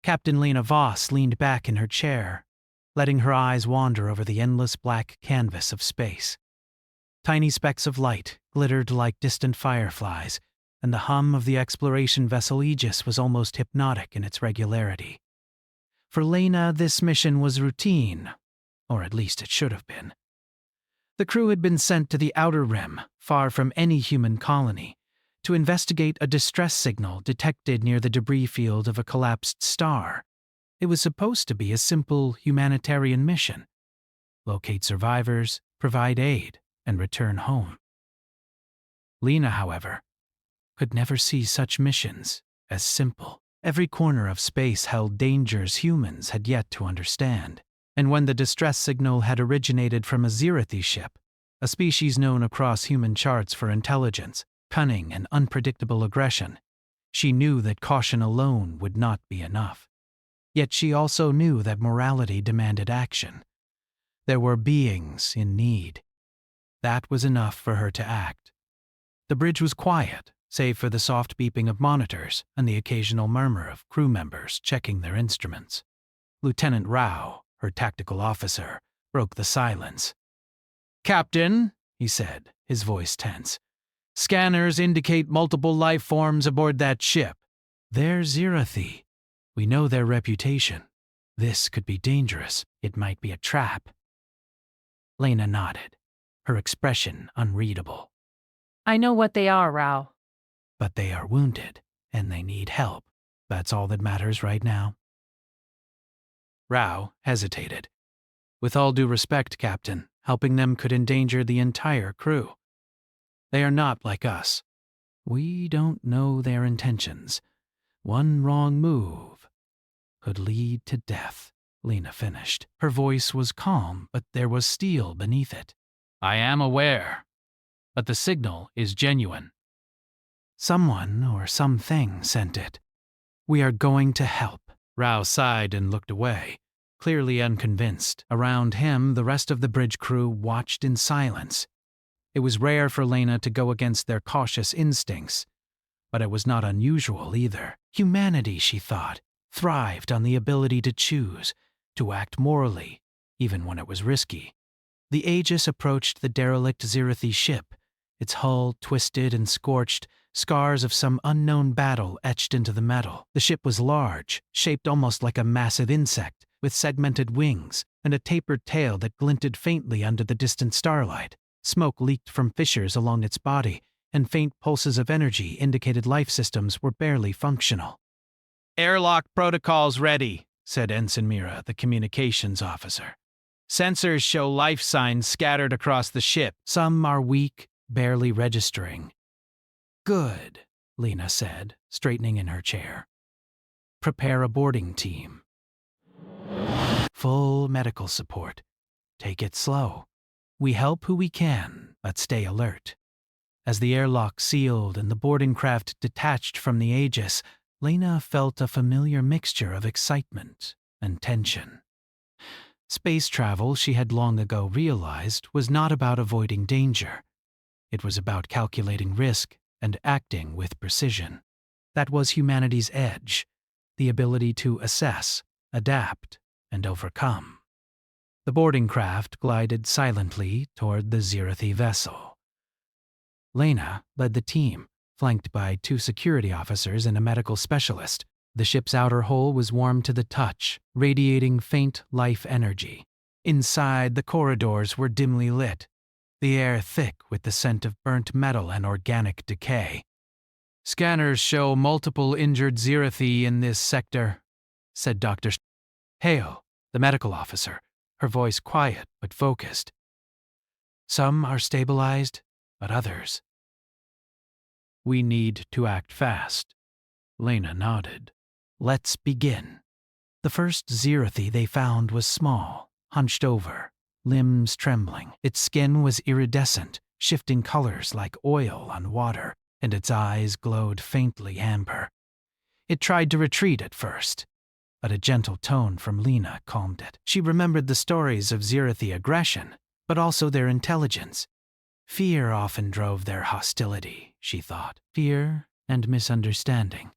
Captain Lena Voss leaned back in her chair, letting her eyes wander over the endless black canvas of space. Tiny specks of light glittered like distant fireflies, and the hum of the exploration vessel Aegis was almost hypnotic in its regularity. For Lena, this mission was routine, or at least it should have been. The crew had been sent to the Outer Rim, far from any human colony, to investigate a distress signal detected near the debris field of a collapsed star. It was supposed to be a simple humanitarian mission: locate survivors, provide aid, and return home. Lena, however, could never see such missions as simple. Every corner of space held dangers humans had yet to understand, and when the distress signal had originated from a Zirathi ship, a species known across human charts for intelligence, cunning, and unpredictable aggression, she knew that caution alone would not be enough. Yet she also knew that morality demanded action. There were beings in need. That was enough for her to act. The bridge was quiet, save for the soft beeping of monitors and the occasional murmur of crew members checking their instruments. Lieutenant Rao, her tactical officer, broke the silence. "Captain," he said, his voice tense, "scanners indicate multiple life forms aboard that ship. They're Zirathi. We know their reputation. This could be dangerous. It might be a trap." Lena nodded, her expression unreadable. "I know what they are, Rao." "But they are wounded, and they need help. That's all that matters right now." Rao hesitated. "With all due respect, Captain, helping them could endanger the entire crew. They are not like us. We don't know their intentions. One wrong move could lead to death," Lena finished. Her voice was calm, but there was steel beneath it. "I am aware, but the signal is genuine. Someone or something sent it. We are going to help." Rao sighed and looked away, clearly unconvinced. Around him, the rest of the bridge crew watched in silence. It was rare for Lena to go against their cautious instincts, but it was not unusual either. Humanity, she thought, thrived on the ability to choose, to act morally, even when it was risky. The Aegis approached the derelict Zirathi ship, its hull twisted and scorched, scars of some unknown battle etched into the metal. The ship was large, shaped almost like a massive insect, with segmented wings and a tapered tail that glinted faintly under the distant starlight. Smoke leaked from fissures along its body, and faint pulses of energy indicated life systems were barely functional. "Airlock protocols ready," said Ensign Mira, the communications officer. "Sensors show life signs scattered across the ship. Some are weak, barely registering." "Good," Lena said, straightening in her chair. "Prepare a boarding team. Full medical support. Take it slow. We help who we can, but stay alert." As the airlock sealed and the boarding craft detached from the Aegis, Lena felt a familiar mixture of excitement and tension. Space travel, she had long ago realized, was not about avoiding danger. It was about calculating risk and acting with precision. That was humanity's edge, the ability to assess, adapt, and overcome. The boarding craft glided silently toward the Zirathi vessel. Lena led the team, flanked by 2 security officers and a medical specialist. The ship's outer hull was warm to the touch, radiating faint life energy. Inside, the corridors were dimly lit, the air thick with the scent of burnt metal and organic decay. "Scanners show multiple injured Zirathi in this sector," said Dr. Hale, the medical officer, her voice quiet but focused. "Some are stabilized, but others." "We need to act fast." Lena nodded. "Let's begin." The first Zirathi they found was small, hunched over, limbs trembling. Its skin was iridescent, shifting colors like oil on water, and its eyes glowed faintly amber. It tried to retreat at first, but a gentle tone from Lena calmed it. She remembered the stories of Zirathi aggression, but also their intelligence. Fear often drove their hostility, she thought. Fear and misunderstanding.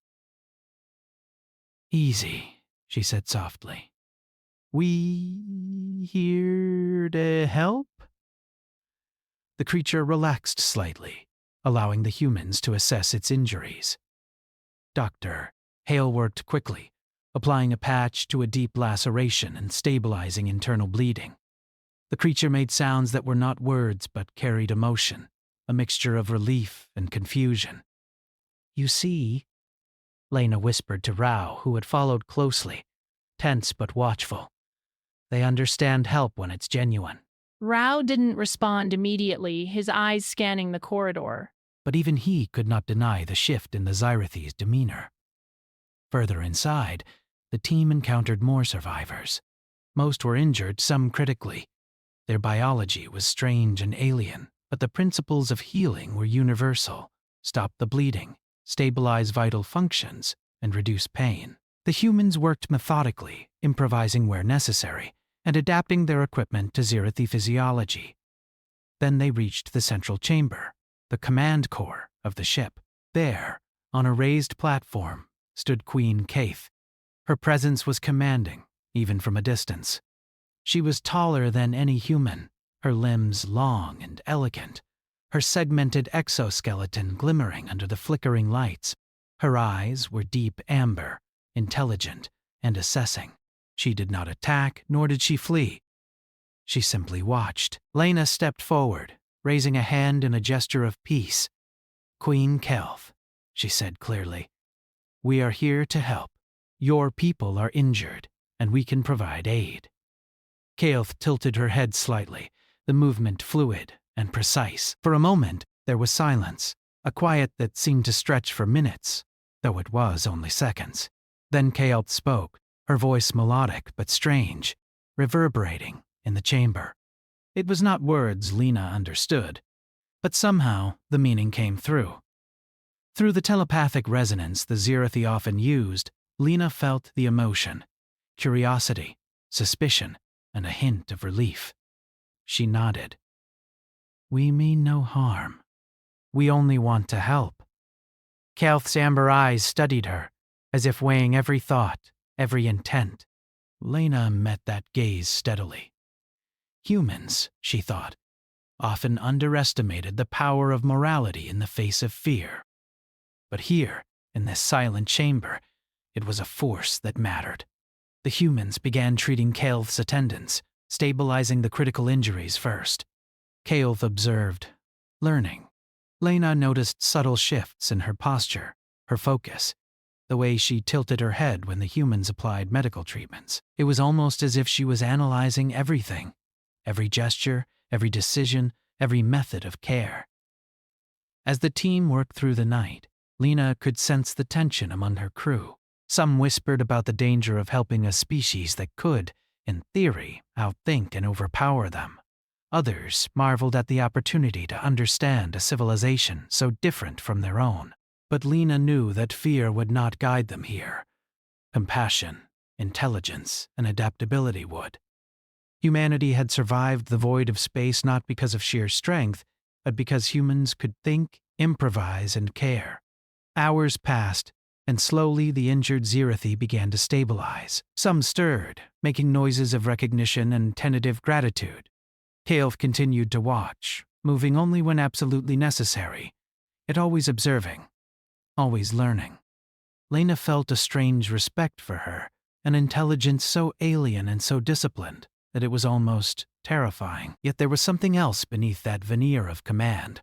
"Easy," she said softly. We here to help? The creature relaxed slightly, allowing the humans to assess its injuries. Doctor, Hale worked quickly, applying a patch to a deep laceration and stabilizing internal bleeding. The creature made sounds that were not words but carried emotion, a mixture of relief and confusion. You see, Lena whispered to Rao, who had followed closely, tense but watchful. They understand help when it's genuine. Rao didn't respond immediately, his eyes scanning the corridor. But even he could not deny the shift in the Xyrathi's demeanor. Further inside, the team encountered more survivors. Most were injured, some critically. Their biology was strange and alien, but the principles of healing were universal. Stop the bleeding, stabilize vital functions, and reduce pain. The humans worked methodically, improvising where necessary, and adapting their equipment to Xyrathi physiology. Then they reached the central chamber, the command core of the ship. There, on a raised platform, stood Queen Kaith. Her presence was commanding, even from a distance. She was taller than any human, her limbs long and elegant, her segmented exoskeleton glimmering under the flickering lights. Her eyes were deep amber, intelligent, and assessing. She did not attack, nor did she flee. She simply watched. Lena stepped forward, raising a hand in a gesture of peace. Queen Kelth, she said clearly, we are here to help. Your people are injured, and we can provide aid. Kelth tilted her head slightly, the movement fluid and precise. For a moment, there was silence, a quiet that seemed to stretch for minutes, though it was only seconds. Then Kelth spoke, her voice melodic but strange, reverberating in the chamber. It was not words Lena understood, but somehow the meaning came through. Through the telepathic resonance the Xyrathi often used, Lena felt the emotion, curiosity, suspicion, and a hint of relief. She nodded. We mean no harm. We only want to help. Kelth's amber eyes studied her, as if weighing every thought, every intent. Lena met that gaze steadily. Humans, she thought, often underestimated the power of morality in the face of fear. But here, in this silent chamber, it was a force that mattered. The humans began treating Kelth's attendants, stabilizing the critical injuries first. Kelth observed, learning. Lena noticed subtle shifts in her posture, her focus, the way she tilted her head when the humans applied medical treatments. It was almost as if she was analyzing everything, every gesture, every decision, every method of care. As the team worked through the night, Lena could sense the tension among her crew. Some whispered about the danger of helping a species that could, in theory, outthink and overpower them. Others marveled at the opportunity to understand a civilization so different from their own. But Lena knew that fear would not guide them here. Compassion, intelligence, and adaptability would. Humanity had survived the void of space not because of sheer strength, but because humans could think, improvise, and care. Hours passed, and slowly the injured Xyrathi began to stabilize. Some stirred, making noises of recognition and tentative gratitude. Kelth continued to watch, moving only when absolutely necessary, yet always observing, always learning. Lena felt a strange respect for her, an intelligence so alien and so disciplined that it was almost terrifying. Yet there was something else beneath that veneer of command,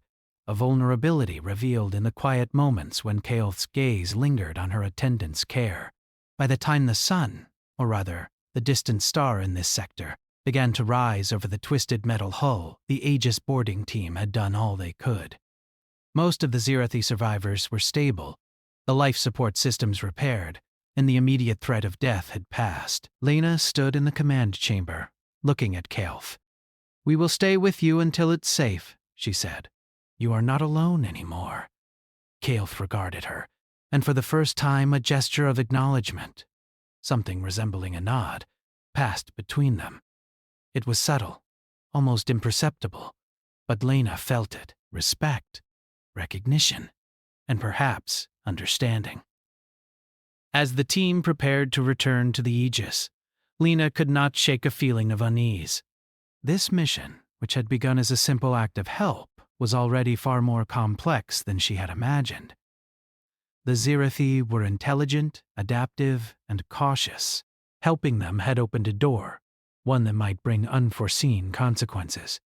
a vulnerability revealed in the quiet moments when Kelth's gaze lingered on her attendant's care. By the time the sun, or rather, the distant star in this sector, began to rise over the twisted metal hull, the Aegis boarding team had done all they could. Most of the Xyrathi survivors were stable, the life support systems repaired, and the immediate threat of death had passed. Lena stood in the command chamber, looking at Kelth. We will stay with you until it's safe, she said. You are not alone anymore. Kelth regarded her, and for the first time a gesture of acknowledgement, something resembling a nod, passed between them. It was subtle, almost imperceptible, but Lena felt it. Respect, recognition, and perhaps understanding. As the team prepared to return to the Aegis, Lena could not shake a feeling of unease. This mission, which had begun as a simple act of help, was already far more complex than she had imagined. The Scifi were intelligent, adaptive, and cautious. Helping them had opened a door, one that might bring unforeseen consequences.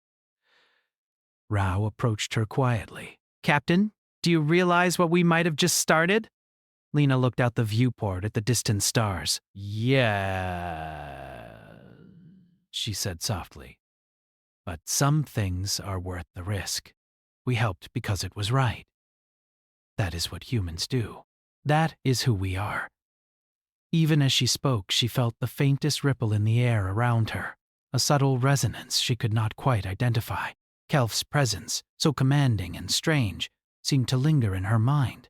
Rao approached her quietly. "Captain, do you realize what we might have just started?" Lena looked out the viewport at the distant stars. "Yeah," she said softly. "But some things are worth the risk. We helped because it was right. That is what humans do. That is who we are." Even as she spoke, she felt the faintest ripple in the air around her, a subtle resonance she could not quite identify. Kelf's presence, so commanding and strange, seemed to linger in her mind.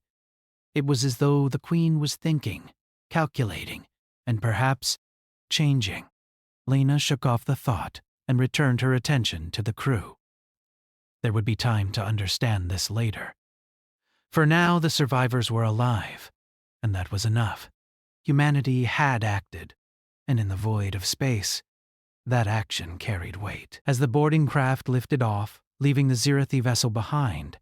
It was as though the Queen was thinking, calculating, and perhaps changing. Lena shook off the thought and returned her attention to the crew. There would be time to understand this later. For now, the survivors were alive, and that was enough. Humanity had acted, and in the void of space, that action carried weight. As the boarding craft lifted off, leaving the Scifi vessel behind,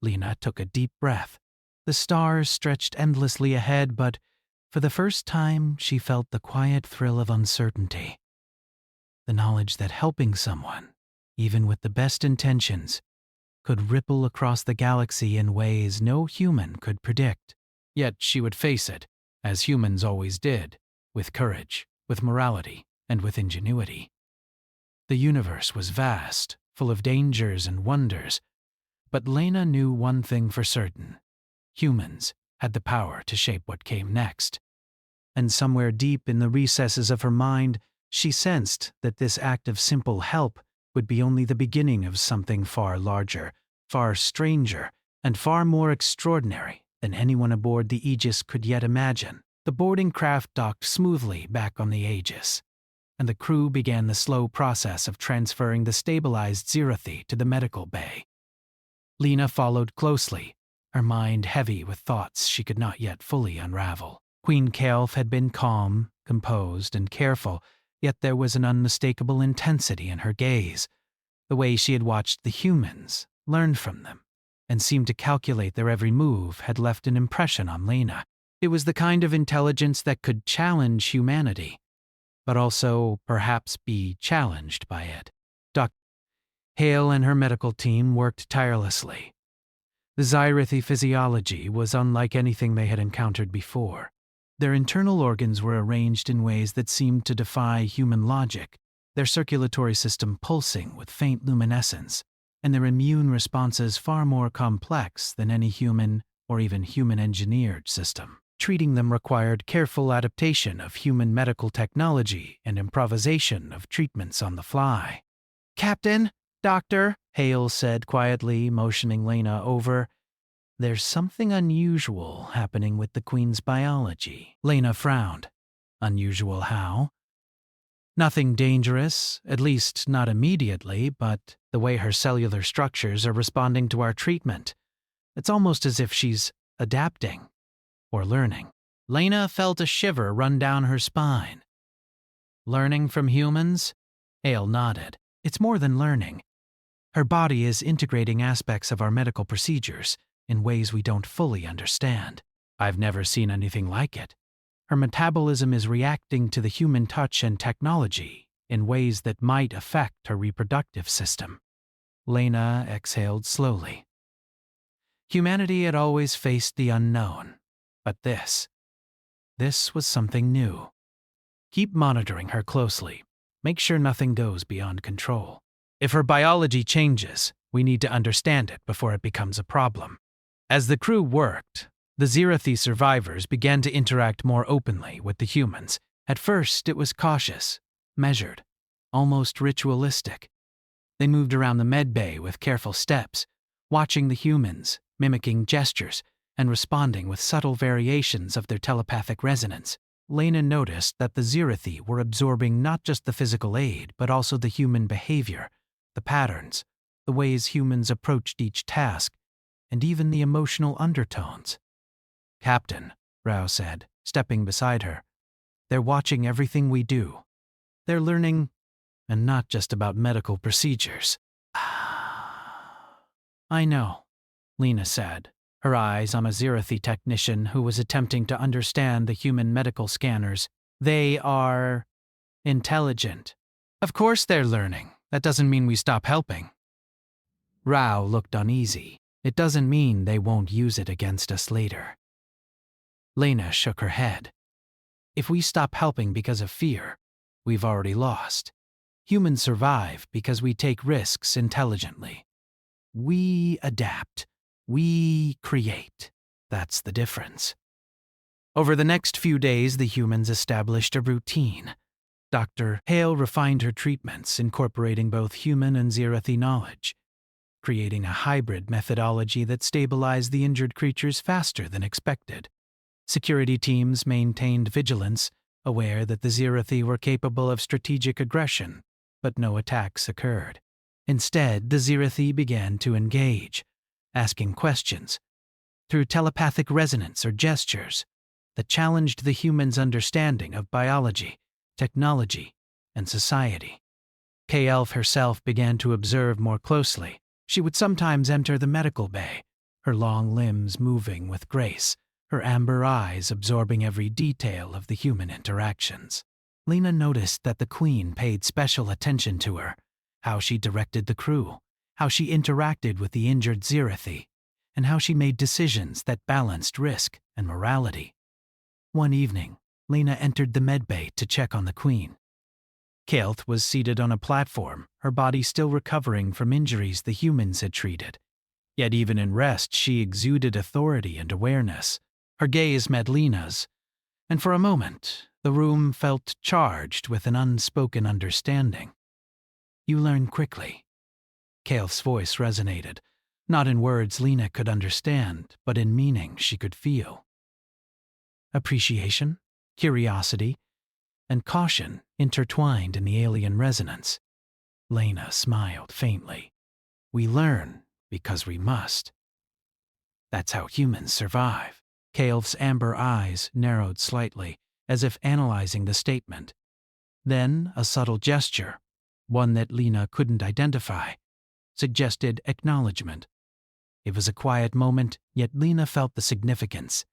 Lena took a deep breath. The stars stretched endlessly ahead, but for the first time she felt the quiet thrill of uncertainty. The knowledge that helping someone, even with the best intentions, could ripple across the galaxy in ways no human could predict. Yet she would face it, as humans always did, with courage, with morality, and with ingenuity. The universe was vast, full of dangers and wonders, but Lena knew one thing for certain. Humans had the power to shape what came next. And somewhere deep in the recesses of her mind, she sensed that this act of simple help would be only the beginning of something far larger, far stranger, and far more extraordinary than anyone aboard the Aegis could yet imagine. The boarding craft docked smoothly back on the Aegis, and the crew began the slow process of transferring the stabilized Scifi to the medical bay. Lena followed closely, her mind heavy with thoughts she could not yet fully unravel. Queen Kelf had been calm, composed, and careful, yet there was an unmistakable intensity in her gaze. The way she had watched the humans, learned from them, and seemed to calculate their every move had left an impression on Lena. It was the kind of intelligence that could challenge humanity, but also perhaps be challenged by it. Dr. Hale and her medical team worked tirelessly. The Scifi physiology was unlike anything they had encountered before. Their internal organs were arranged in ways that seemed to defy human logic, their circulatory system pulsing with faint luminescence, and their immune responses far more complex than any human or even human-engineered system. Treating them required careful adaptation of human medical technology and improvisation of treatments on the fly. "Captain, Doctor," Hale said quietly, motioning Lena over. "There's something unusual happening with the Queen's biology." Lena frowned. "Unusual how?" "Nothing dangerous, at least not immediately, but the way her cellular structures are responding to our treatment. It's almost as if she's adapting. Or learning." Lena felt a shiver run down her spine. "Learning from humans?" Hale nodded. "It's more than learning. Her body is integrating aspects of our medical procedures in ways we don't fully understand. I've never seen anything like it. Her metabolism is reacting to the human touch and technology in ways that might affect her reproductive system." Lena exhaled slowly. Humanity had always faced the unknown. But this was something new. "Keep monitoring her closely. Make sure nothing goes beyond control. If her biology changes, we need to understand it before it becomes a problem." As the crew worked, the Scifi survivors began to interact more openly with the humans. At first, it was cautious, measured, almost ritualistic. They moved around the medbay with careful steps, watching the humans, mimicking gestures, and responding with subtle variations of their telepathic resonance. Lena noticed that the Scifi were absorbing not just the physical aid, but also the human behavior, the patterns, the ways humans approached each task, and even the emotional undertones. "Captain," Rao said, stepping beside her. They're watching everything we do. They're learning, and not just about medical procedures. I know, Lena said, her eyes on a Zirathi technician who was attempting to understand the human medical scanners. They are intelligent. Of course they're learning. That doesn't mean we stop helping. Rao looked uneasy. It doesn't mean they won't use it against us later. Lena shook her head. If we stop helping because of fear, we've already lost. Humans survive because we take risks intelligently. We adapt. We create. That's the difference. Over the next few days, the humans established a routine. Dr. Hale refined her treatments, incorporating both human and Zirathi knowledge, creating a hybrid methodology that stabilized the injured creatures faster than expected. Security teams maintained vigilance, aware that the Zirathi were capable of strategic aggression, but no attacks occurred. Instead, the Zirathi began to engage, asking questions, through telepathic resonance or gestures, that challenged the humans' understanding of biology, technology, and society. K-Elf herself began to observe more closely. She would sometimes enter the medical bay, her long limbs moving with grace, her amber eyes absorbing every detail of the human interactions. Lena noticed that the Queen paid special attention to her, how she directed the crew, how she interacted with the injured Zirathi, and how she made decisions that balanced risk and morality. One evening, Lena entered the medbay to check on the Queen. Kael'th was seated on a platform, her body still recovering from injuries the humans had treated. Yet even in rest, she exuded authority and awareness. Her gaze met Lena's, and for a moment, the room felt charged with an unspoken understanding. You learn quickly. Kael'th's voice resonated, not in words Lena could understand, but in meaning she could feel. Appreciation, curiosity, and caution intertwined in the alien resonance. Lena smiled faintly. We learn because we must. That's how humans survive. Kael'th's amber eyes narrowed slightly, as if analyzing the statement. Then a subtle gesture, one that Lena couldn't identify, suggested acknowledgement. It was a quiet moment, yet Lena felt the significance.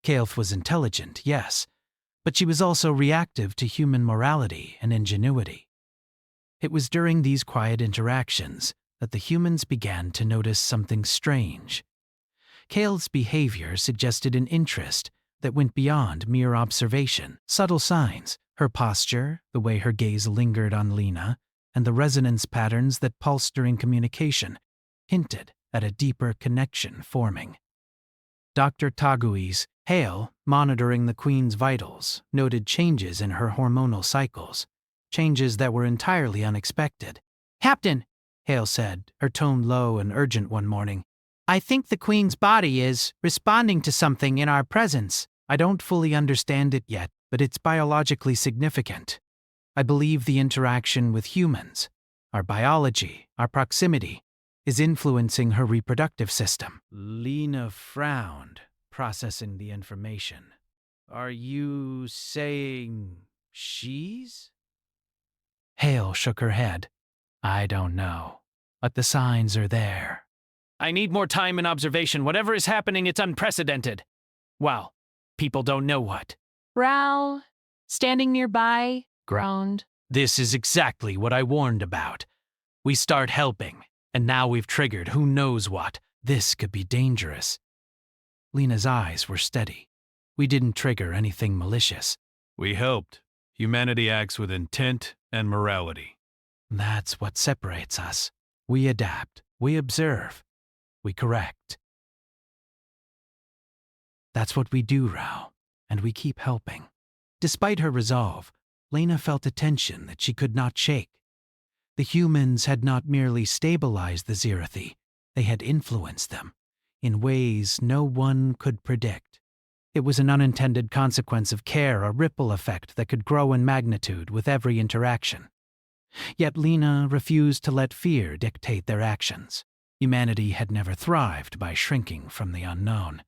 Kael'th was intelligent, yes, but she was also reactive to human morality and ingenuity. It was during these quiet interactions that the humans began to notice something strange. Kael'th's behavior suggested an interest that went beyond mere observation. Subtle signs, her posture, the way her gaze lingered on Lena, and the resonance patterns that pulsed during communication, hinted at a deeper connection forming. Dr. Tagui's Hale, monitoring the Queen's vitals, noted changes in her hormonal cycles, changes that were entirely unexpected. Captain, Hale said, her tone low and urgent one morning, I think the Queen's body is responding to something in our presence. I don't fully understand it yet, but it's biologically significant. I believe the interaction with humans, our biology, our proximity, is influencing her reproductive system. Lena frowned, processing the information. Are you saying she's? Hale shook her head. I don't know, but the signs are there. I need more time and observation. Whatever is happening, it's unprecedented. Well, people don't know what. Rao, standing nearby, groaned. This is exactly what I warned about. We start helping, and now we've triggered who knows what. This could be dangerous. Lena's eyes were steady. We didn't trigger anything malicious. We helped. Humanity acts with intent and morality. That's what separates us. We adapt. We observe. We correct. That's what we do, Rao, and we keep helping. Despite her resolve, Lena felt a tension that she could not shake. The humans had not merely stabilized the Zirathi, they had influenced them, in ways no one could predict. It was an unintended consequence of care, a ripple effect that could grow in magnitude with every interaction. Yet Lena refused to let fear dictate their actions. Humanity had never thrived by shrinking from the unknown.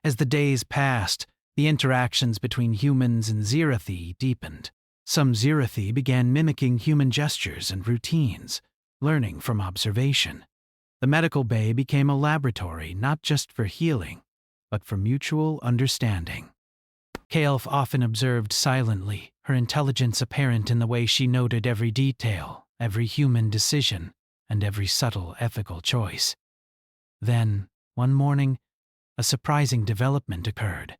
As the days passed, The interactions between humans and Zirathi deepened. Some Zirathi began mimicking human gestures and routines, learning from observation. The medical bay became a laboratory not just for healing, but for mutual understanding. Kaelf often observed silently, her intelligence apparent in the way she noted every detail, every human decision, and every subtle ethical choice. Then, one morning, a surprising development occurred.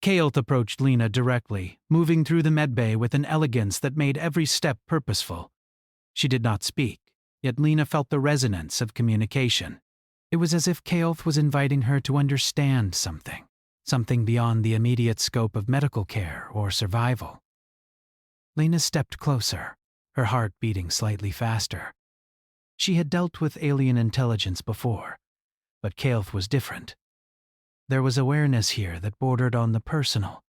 Kaelf approached Lena directly, moving through the medbay with an elegance that made every step purposeful. She did not speak, yet Lena felt the resonance of communication. It was as if Kaelf was inviting her to understand something beyond the immediate scope of medical care or survival. Lena stepped closer, her heart beating slightly faster. She had dealt with alien intelligence before, but Kaelf was different. There was awareness here that bordered on the personal,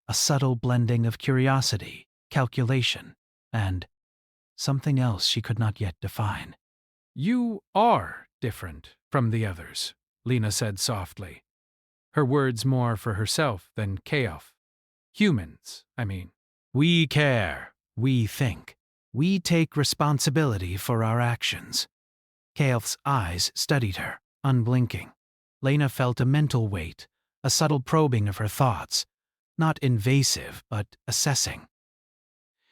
a subtle blending of curiosity, calculation, and something else she could not yet define. You are different from the others, Lena said softly, her words more for herself than Kaelf. Humans, I mean. We care, we think, we take responsibility for our actions. Kaelf's eyes studied her, unblinking. Lena felt a mental weight, a subtle probing of her thoughts, not invasive, but assessing.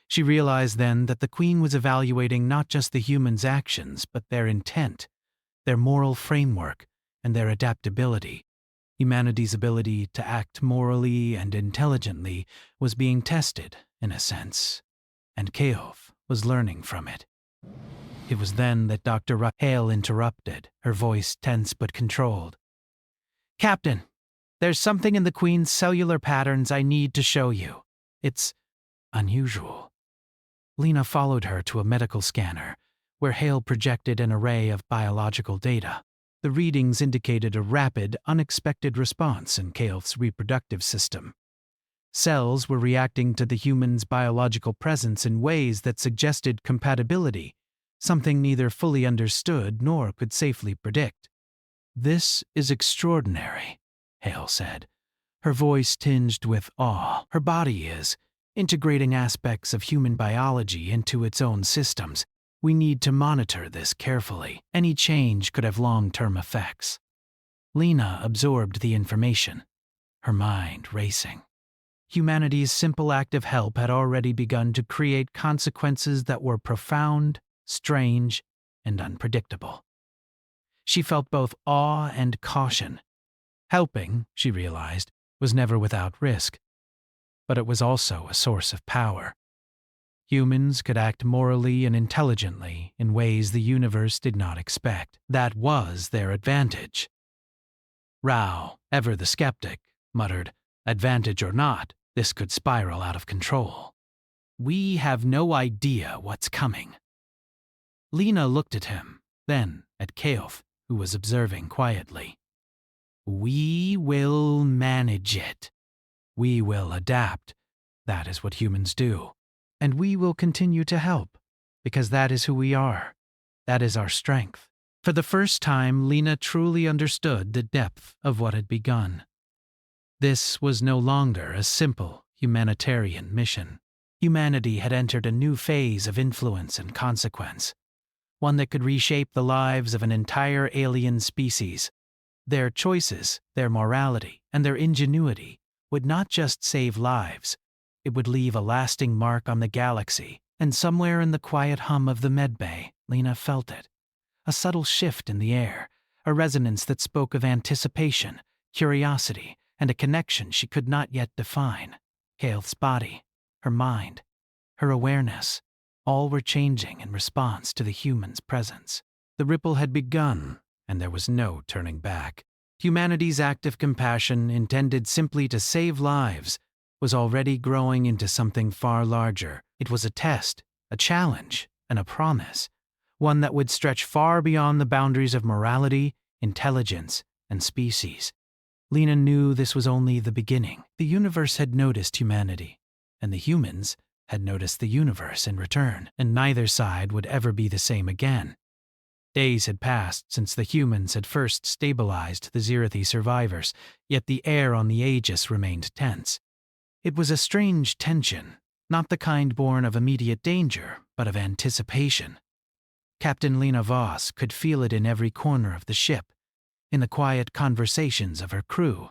She realized then that the Queen was evaluating not just the humans' actions, but their intent, their moral framework, and their adaptability. Humanity's ability to act morally and intelligently was being tested, in a sense, and Kaelf was learning from it. It was then that Dr. Hale interrupted, her voice tense but controlled. Captain, there's something in the Queen's cellular patterns I need to show you. It's unusual. Lena followed her to a medical scanner, where Hale projected an array of biological data. The readings indicated a rapid, unexpected response in Kaelf's reproductive system. Cells were reacting to the human's biological presence in ways that suggested compatibility, something neither fully understood nor could safely predict. This is extraordinary, Hale said, her voice tinged with awe. Her body is integrating aspects of human biology into its own systems. We need to monitor this carefully. Any change could have long-term effects. Lena absorbed the information, her mind racing. Humanity's simple act of help had already begun to create consequences that were profound, strange, and unpredictable. She felt both awe and caution. Helping, she realized, was never without risk, but it was also a source of power. Humans could act morally and intelligently in ways the universe did not expect. That was their advantage. Rao, ever the skeptic, muttered, "Advantage or not, this could spiral out of control. We have no idea what's coming." Lena looked at him, then at Kaelf, who was observing quietly. "We will manage it. We will adapt. That is what humans do. And we will continue to help, because that is who we are. That is our strength." For the first time, Lena truly understood the depth of what had begun. This was no longer a simple humanitarian mission. Humanity had entered a new phase of influence and consequence, one that could reshape the lives of an entire alien species. Their choices, their morality, and their ingenuity would not just save lives, it would leave a lasting mark on the galaxy, and somewhere in the quiet hum of the medbay, Lena felt it. A subtle shift in the air, a resonance that spoke of anticipation, curiosity, and a connection she could not yet define. Kaelf's body, her mind, her awareness, all were changing in response to the human's presence. The ripple had begun, and there was no turning back. Humanity's act of compassion, intended simply to save lives, was already growing into something far larger. It was a test, a challenge, and a promise, one that would stretch far beyond the boundaries of morality, intelligence, and species. Lena knew this was only the beginning. The universe had noticed humanity, and the humans had noticed the universe in return, and neither side would ever be the same again. Days had passed since the humans had first stabilized the Zirathi survivors, yet the air on the Aegis remained tense. It was a strange tension, not the kind born of immediate danger, but of anticipation. Captain Lena Voss could feel it in every corner of the ship, in the quiet conversations of her crew,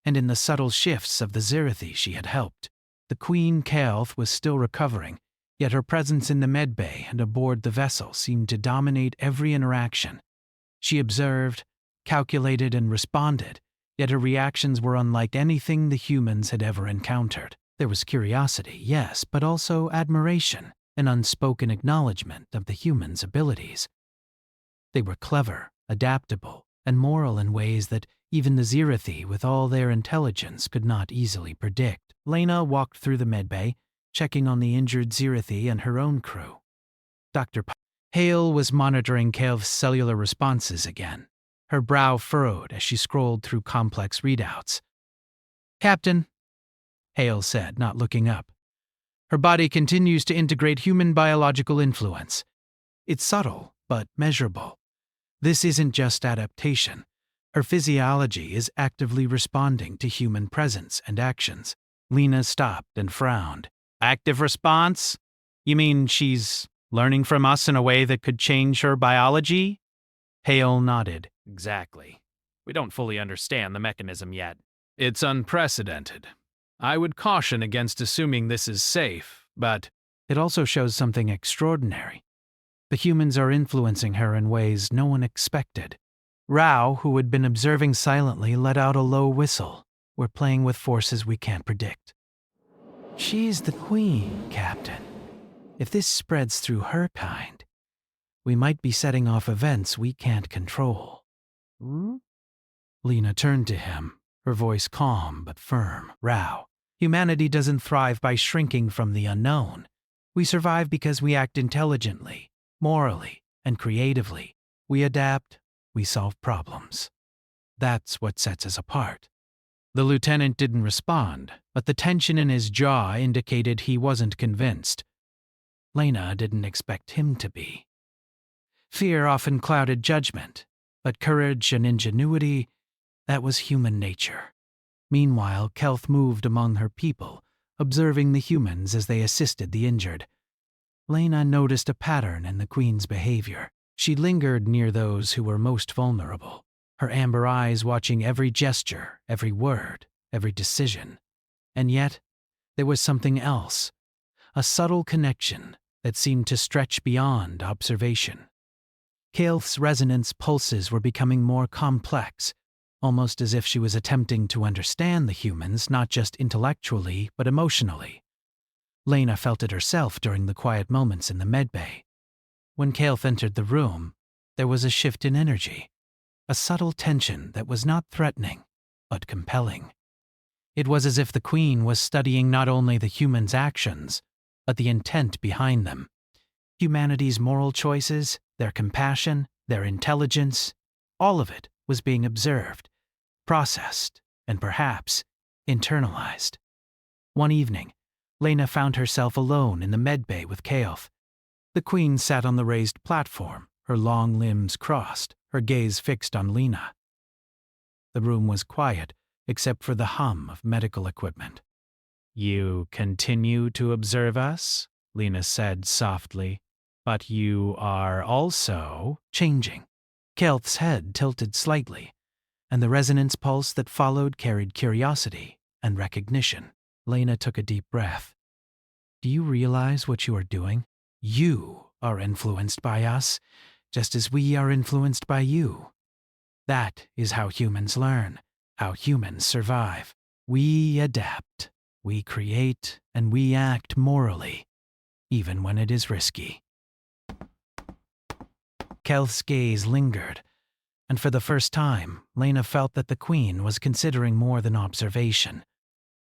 and in the subtle shifts of the Zirathi she had helped. The Queen Kael'th was still recovering, yet her presence in the medbay and aboard the vessel seemed to dominate every interaction. She observed, calculated, and responded, yet her reactions were unlike anything the humans had ever encountered. There was curiosity, yes, but also admiration, an unspoken acknowledgement of the humans' abilities. They were clever, adaptable, and moral in ways that even the Zirathi, with all their intelligence, could not easily predict. Lena walked through the medbay, checking on the injured Zirathi and her own crew. Dr. Hale was monitoring Kael'th's cellular responses again, her brow furrowed as she scrolled through complex readouts. "Captain," Hale said, not looking up, "her body continues to integrate human biological influence. It's subtle, but measurable. This isn't just adaptation. Her physiology is actively responding to human presence and actions." Lena stopped and frowned. "Active response? You mean she's learning from us in a way that could change her biology?" Hale nodded. "Exactly. We don't fully understand the mechanism yet." It's unprecedented. I would caution against assuming this is safe, but It also shows something extraordinary. The humans are influencing her in ways no one expected. Rao, who had been observing silently, let out a low whistle. "We're playing with forces we can't predict." "She's the queen, Captain. If this spreads through her kind, we might be setting off events we can't control." Lena turned to him, her voice calm but firm. "Rao, humanity doesn't thrive by shrinking from the unknown. We survive because we act intelligently, morally, and creatively. We adapt, we solve problems. That's what sets us apart." The lieutenant didn't respond, but the tension in his jaw indicated he wasn't convinced. Lena didn't expect him to be. Fear often clouded judgment, but courage and ingenuity, that was human nature. Meanwhile, Kael'th moved among her people, observing the humans as they assisted the injured. Lena noticed a pattern in the Queen's behavior. She lingered near those who were most vulnerable, her amber eyes watching every gesture, every word, every decision. And yet, there was something else, a subtle connection that seemed to stretch beyond observation. Kael'th's resonance pulses were becoming more complex, almost as if she was attempting to understand the humans not just intellectually but emotionally. Lena felt it herself during the quiet moments in the medbay. When Kael'th entered the room, there was a shift in energy, a subtle tension that was not threatening, but compelling. It was as if the Queen was studying not only the humans' actions, but the intent behind them. Humanity's moral choices, their compassion, their intelligence, all of it was being observed, processed, and perhaps internalized. One evening, Lena found herself alone in the medbay with Kael'th. The Queen sat on the raised platform, her long limbs crossed, her gaze fixed on Lena. The room was quiet, except for the hum of medical equipment. "You continue to observe us," Lena said softly, "but you are also changing." Kael'th's head tilted slightly, and the resonance pulse that followed carried curiosity and recognition. Lena took a deep breath. "Do you realize what you are doing? You are influenced by us, just as we are influenced by you. That is how humans learn, how humans survive. We adapt, we create, and we act morally, even when it is risky." Kael'th's gaze lingered, and for the first time, Lena felt that the Queen was considering more than observation.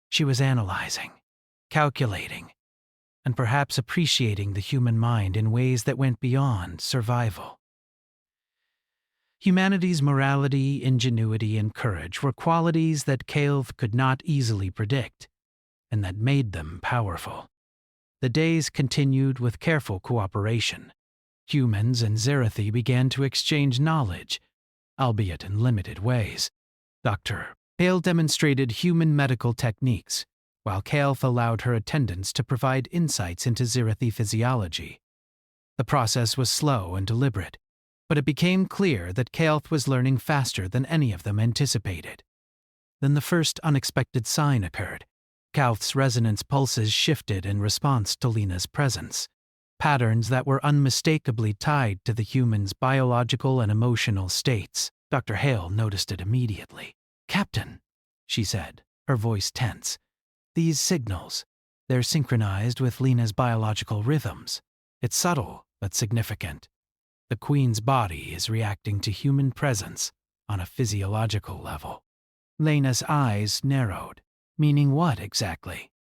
She was analyzing, calculating, and perhaps appreciating the human mind in ways that went beyond survival. Humanity's morality, ingenuity, and courage were qualities that Kael'th could not easily predict, and that made them powerful. The days continued with careful cooperation. Humans and Zerathi began to exchange knowledge, albeit in limited ways. Dr. Hale demonstrated human medical techniques, while Kael'th allowed her attendants to provide insights into Zerathi physiology. The process was slow and deliberate, but it became clear that Kael'th was learning faster than any of them anticipated. Then the first unexpected sign occurred. Kael'th's resonance pulses shifted in response to Lena's presence, patterns that were unmistakably tied to the human's biological and emotional states. Dr. Hale noticed it immediately. "Captain," she said, her voice tense, "these signals, they're synchronized with Lena's biological rhythms. It's subtle, but significant. The Queen's body is reacting to human presence on a physiological level." Lena's eyes narrowed. "Meaning what, exactly?"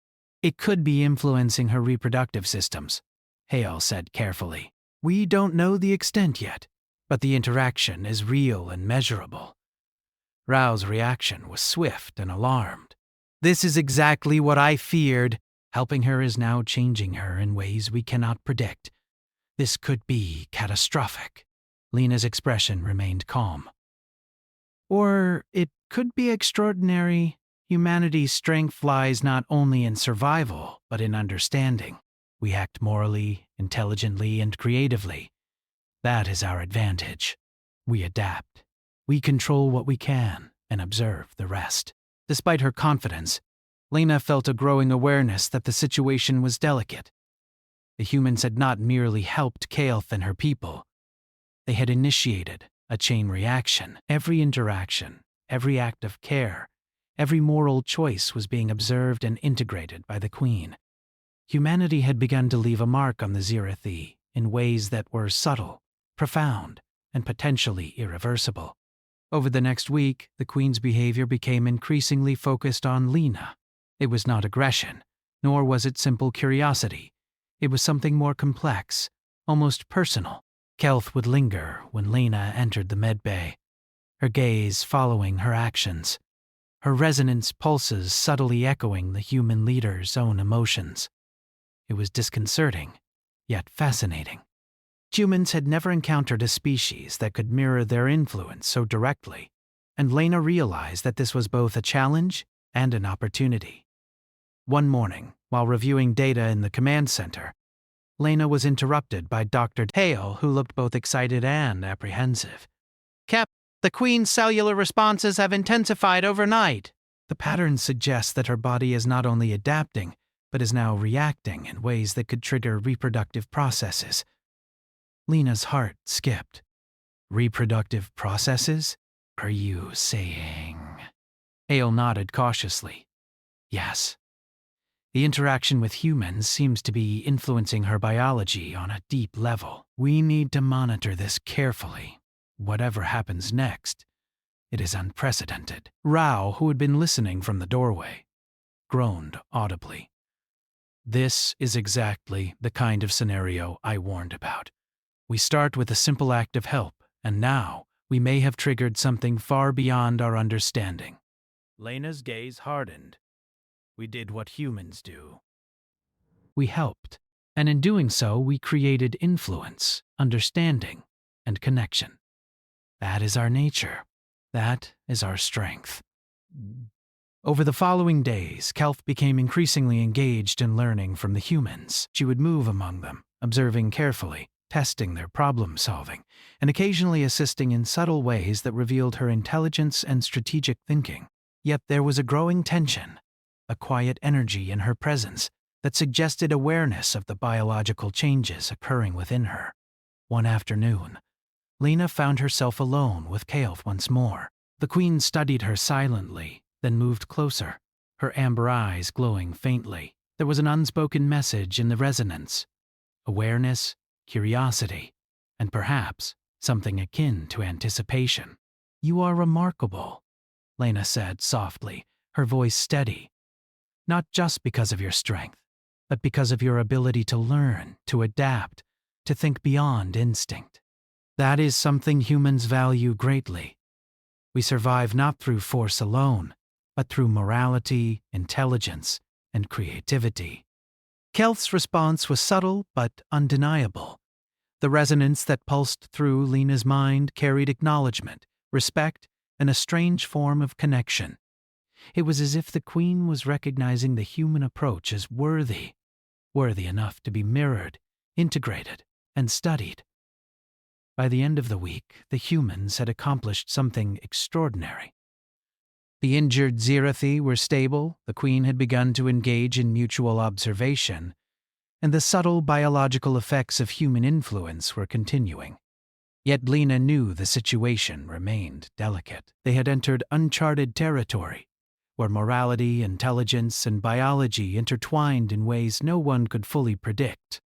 "It could be influencing her reproductive systems," Hale said carefully. "We don't know the extent yet, but the interaction is real and measurable." Rao's reaction was swift and alarmed. "This is exactly what I feared. Helping her is now changing her in ways we cannot predict. This could be catastrophic." Lena's expression remained calm. "Or it could be extraordinary. Humanity's strength lies not only in survival, but in understanding. We act morally, intelligently, and creatively. That is our advantage. We adapt. We control what we can and observe the rest." Despite her confidence, Lena felt a growing awareness that the situation was delicate. The humans had not merely helped Kael'th and her people. They had initiated a chain reaction. Every interaction, every act of care, every moral choice was being observed and integrated by the Queen. Humanity had begun to leave a mark on the Zerathi in ways that were subtle, profound, and potentially irreversible. Over the next week, the Queen's behavior became increasingly focused on Lena. It was not aggression, nor was it simple curiosity. It was something more complex, almost personal. Kael'th would linger when Lena entered the medbay, her gaze following her actions, her resonance pulses subtly echoing the human leader's own emotions. It was disconcerting, yet fascinating. Humans had never encountered a species that could mirror their influence so directly, and Lena realized that this was both a challenge and an opportunity. One morning, while reviewing data in the command center, Lena was interrupted by Dr. Hale, who looked both excited and apprehensive. "Cap, the Queen's cellular responses have intensified overnight." The pattern suggests that her body is not only adapting, but is now reacting in ways that could trigger reproductive processes. Lena's heart skipped. "Reproductive processes? Are you saying?" Hale nodded cautiously. "Yes. The interaction with humans seems to be influencing her biology on a deep level. We need to monitor this carefully. Whatever happens next, it is unprecedented." Rao, who had been listening from the doorway, groaned audibly. "This is exactly the kind of scenario I warned about. We start with a simple act of help, and now we may have triggered something far beyond our understanding." Lena's gaze hardened. "We did what humans do. We helped, and in doing so we created influence, understanding, and connection. That is our nature. That is our strength." Over the following days, Kael'th became increasingly engaged in learning from the humans. She would move among them, observing carefully, testing their problem-solving, and occasionally assisting in subtle ways that revealed her intelligence and strategic thinking. Yet there was a growing tension, a quiet energy in her presence that suggested awareness of the biological changes occurring within her. One afternoon, Lena found herself alone with Kael'th once more. The Queen studied her silently, then moved closer, her amber eyes glowing faintly. There was an unspoken message in the resonance: awareness, curiosity, and perhaps something akin to anticipation. "You are remarkable," Lena said softly, her voice steady. "Not just because of your strength, but because of your ability to learn, to adapt, to think beyond instinct. That is something humans value greatly. We survive not through force alone, but through morality, intelligence, and creativity." Kael'th's response was subtle but undeniable. The resonance that pulsed through Lena's mind carried acknowledgement, respect, and a strange form of connection. It was as if the Queen was recognizing the human approach as worthy enough to be mirrored, integrated, and studied. By the end of the week, the humans had accomplished something extraordinary. The injured Zirathi were stable, the Queen had begun to engage in mutual observation, and the subtle biological effects of human influence were continuing. Yet Lena knew the situation remained delicate. They had entered uncharted territory, where morality, intelligence, and biology intertwined in ways no one could fully predict.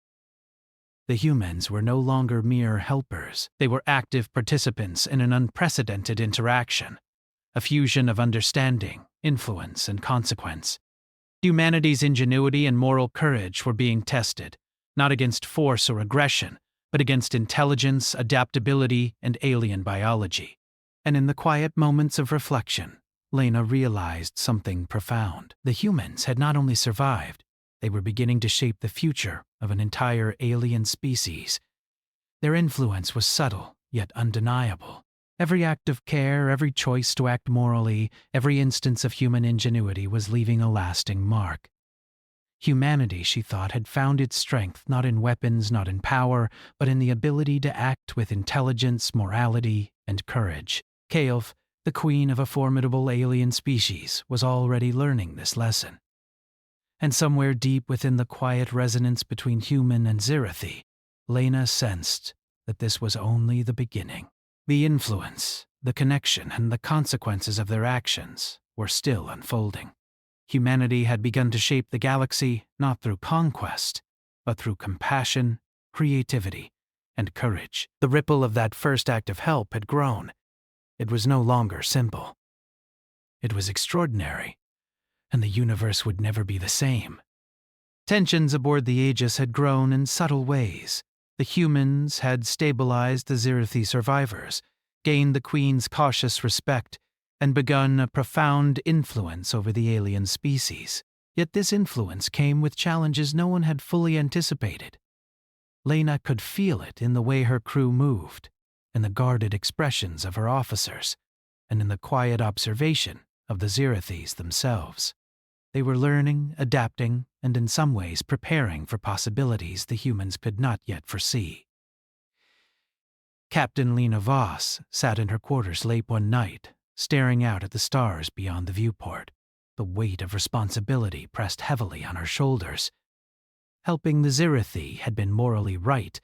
The humans were no longer mere helpers. They were active participants in an unprecedented interaction, a fusion of understanding, influence, and consequence. Humanity's ingenuity and moral courage were being tested, not against force or aggression, but against intelligence, adaptability, and alien biology. And in the quiet moments of reflection, Lena realized something profound. The humans had not only survived, they were beginning to shape the future of an entire alien species. Their influence was subtle, yet undeniable. Every act of care, every choice to act morally, every instance of human ingenuity was leaving a lasting mark. Humanity, she thought, had found its strength not in weapons, not in power, but in the ability to act with intelligence, morality, and courage. Kaelf, the queen of a formidable alien species, was already learning this lesson. And somewhere deep within the quiet resonance between human and Zirathi, Lena sensed that this was only the beginning. The influence, the connection, and the consequences of their actions were still unfolding. Humanity had begun to shape the galaxy not through conquest, but through compassion, creativity, and courage. The ripple of that first act of help had grown. It was no longer simple. It was extraordinary, and the universe would never be the same. Tensions aboard the Aegis had grown in subtle ways. The humans had stabilized the Zirathi survivors, gained the Queen's cautious respect, and begun a profound influence over the alien species. Yet this influence came with challenges no one had fully anticipated. Lena could feel it in the way her crew moved, in the guarded expressions of her officers, and in the quiet observation of the Zirathis themselves. They were learning, adapting, and in some ways preparing for possibilities the humans could not yet foresee. Captain Lena Voss sat in her quarters late one night, staring out at the stars beyond the viewport. The weight of responsibility pressed heavily on her shoulders. Helping the Zirathi had been morally right,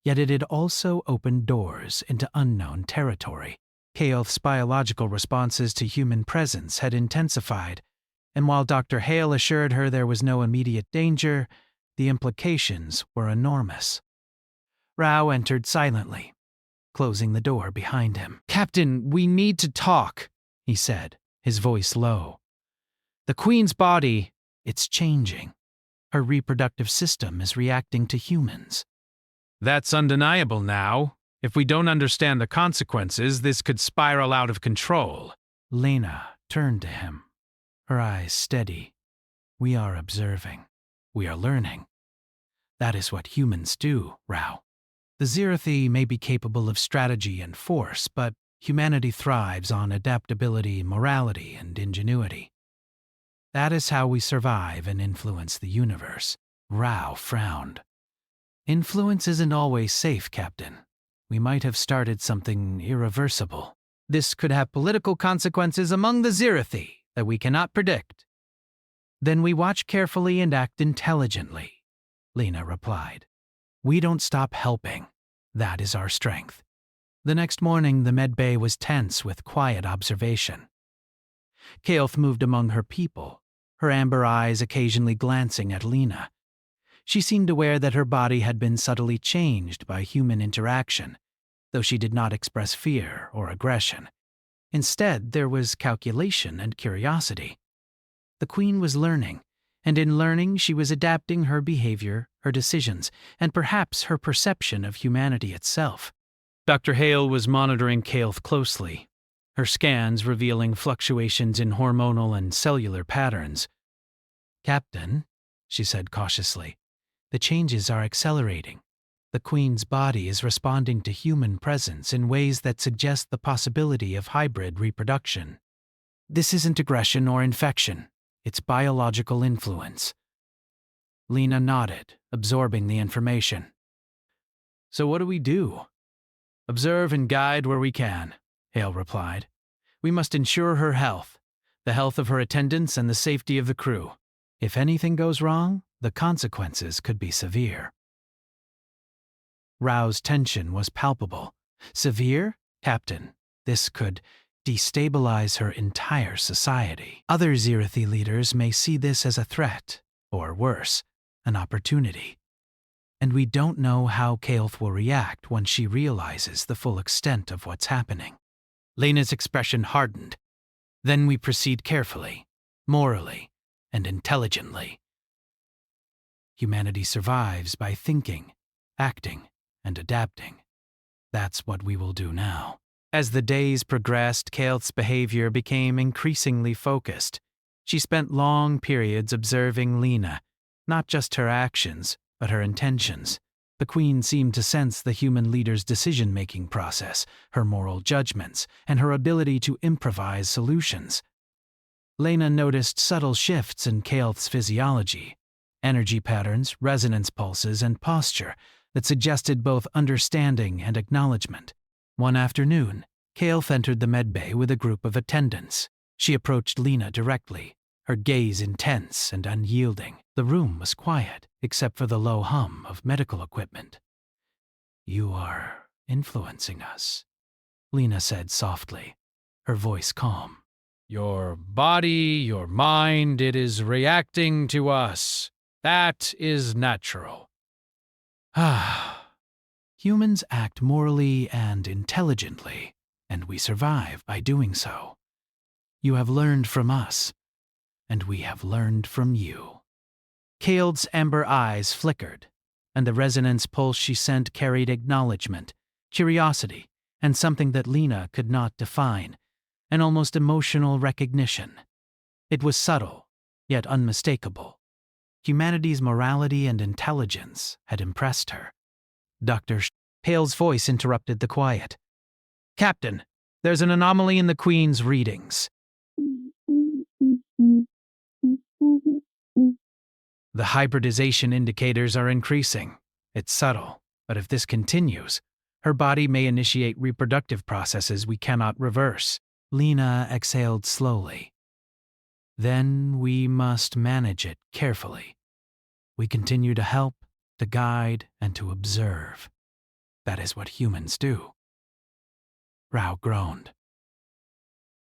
yet it had also opened doors into unknown territory. Kaelf's biological responses to human presence had intensified, and while Dr. Hale assured her there was no immediate danger, the implications were enormous. Rao entered silently, closing the door behind him. "Captain, we need to talk," he said, his voice low. "The Queen's body, it's changing. Her reproductive system is reacting to humans." That's undeniable now. If we don't understand the consequences, this could spiral out of control. Lena turned to him, her eyes steady. "We are observing. We are learning. That is what humans do, Rao. The Zirathi may be capable of strategy and force, but humanity thrives on adaptability, morality, and ingenuity. That is how we survive and influence the universe." Rao frowned. "Influence isn't always safe, Captain. We might have started something irreversible. This could have political consequences among the Zirathi that we cannot predict." "Then we watch carefully and act intelligently," Lena replied. "We don't stop helping. That is our strength." The next morning, the medbay was tense with quiet observation. Kaelf moved among her people, her amber eyes occasionally glancing at Lena. She seemed aware that her body had been subtly changed by human interaction, though she did not express fear or aggression. Instead, there was calculation and curiosity. The Queen was learning, and in learning she was adapting her behavior, her decisions, and perhaps her perception of humanity itself. Dr. Hale was monitoring Kaelf closely, her scans revealing fluctuations in hormonal and cellular patterns. "Captain," she said cautiously, "the changes are accelerating. The Queen's body is responding to human presence in ways that suggest the possibility of hybrid reproduction. This isn't aggression or infection. It's biological influence. Lena nodded, absorbing the information. So what do we do? Observe and guide where we can, Hale replied. We must ensure her health, the health of her attendants and the safety of the crew. If anything goes wrong, the consequences could be severe. Rao's tension was palpable. Severe? Captain, this could destabilize her entire society. Other Zirathi leaders may see this as a threat, or worse, an opportunity. And we don't know how Kael'th will react when she realizes the full extent of what's happening. Lena's expression hardened. Then we proceed carefully, morally, and intelligently. Humanity survives by thinking, acting, and adapting. That's what we will do now. As the days progressed, Kael'th's behavior became increasingly focused. She spent long periods observing Lena, not just her actions, but her intentions. The Queen seemed to sense the human leader's decision-making process, her moral judgments, and her ability to improvise solutions. Lena noticed subtle shifts in Kael'th's physiology, energy patterns, resonance pulses, and posture that suggested both understanding and acknowledgement. One afternoon, Kael'th entered the medbay with a group of attendants. She approached Lena directly, her gaze intense and unyielding. The room was quiet, except for the low hum of medical equipment. "You are influencing us," Lena said softly, her voice calm. Your body, your mind, it is reacting to us. That is natural. Humans act morally and intelligently, and we survive by doing so. You have learned from us, and we have learned from you. Kael'th's amber eyes flickered, and the resonance pulse she sent carried acknowledgement, curiosity, and something that Lena could not define, an almost emotional recognition. It was subtle, yet unmistakable. Humanity's morality and intelligence had impressed her. Hale's voice interrupted the quiet. "Captain, there's an anomaly in the Queen's readings." The hybridization indicators are increasing. It's subtle, but if this continues, her body may initiate reproductive processes we cannot reverse. Lena exhaled slowly. Then we must manage it carefully. We continue to help, to guide, and to observe. That is what humans do. Rao groaned.